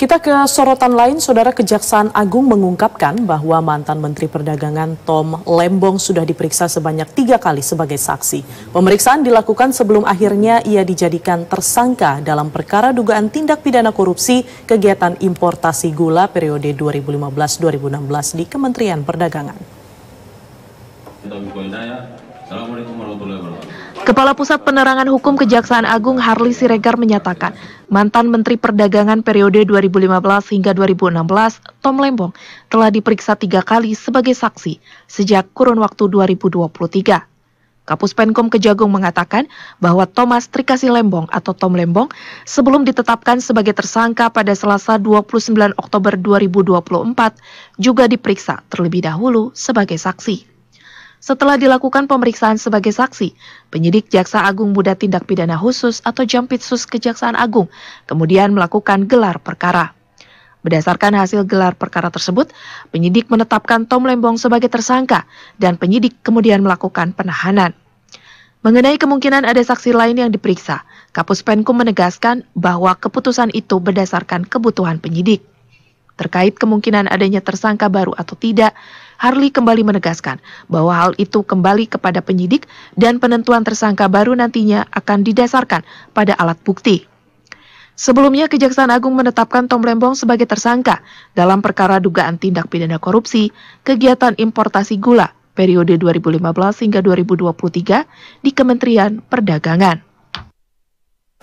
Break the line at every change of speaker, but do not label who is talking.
Kita ke sorotan lain, Saudara. Kejaksaan Agung mengungkapkan bahwa mantan Menteri Perdagangan Tom Lembong sudah diperiksa sebanyak 3 kali sebagai saksi. Pemeriksaan dilakukan sebelum akhirnya ia dijadikan tersangka dalam perkara dugaan tindak pidana korupsi kegiatan importasi gula periode 2015-2016 di Kementerian Perdagangan.
Kepala Pusat Penerangan Hukum Kejaksaan Agung Harli Siregar menyatakan, mantan Menteri Perdagangan periode 2015 hingga 2016, Tom Lembong, telah diperiksa 3 kali sebagai saksi sejak kurun waktu 2023. Kapus Penkum Kejagung mengatakan bahwa Thomas Trikasih Lembong atau Tom Lembong sebelum ditetapkan sebagai tersangka pada Selasa 29 Oktober 2024 juga diperiksa terlebih dahulu sebagai saksi. Setelah dilakukan pemeriksaan sebagai saksi, penyidik Jaksa Agung Muda Tindak Pidana Khusus atau Jampitsus Kejaksaan Agung kemudian melakukan gelar perkara. Berdasarkan hasil gelar perkara tersebut, penyidik menetapkan Tom Lembong sebagai tersangka dan penyidik kemudian melakukan penahanan. Mengenai kemungkinan ada saksi lain yang diperiksa, Kapus Penkum menegaskan bahwa keputusan itu berdasarkan kebutuhan penyidik. Terkait kemungkinan adanya tersangka baru atau tidak, Harli kembali menegaskan bahwa hal itu kembali kepada penyidik dan penentuan tersangka baru nantinya akan didasarkan pada alat bukti. Sebelumnya, Kejaksaan Agung menetapkan Tom Lembong sebagai tersangka dalam perkara dugaan tindak pidana korupsi kegiatan importasi gula periode 2015 hingga 2023 di Kementerian Perdagangan.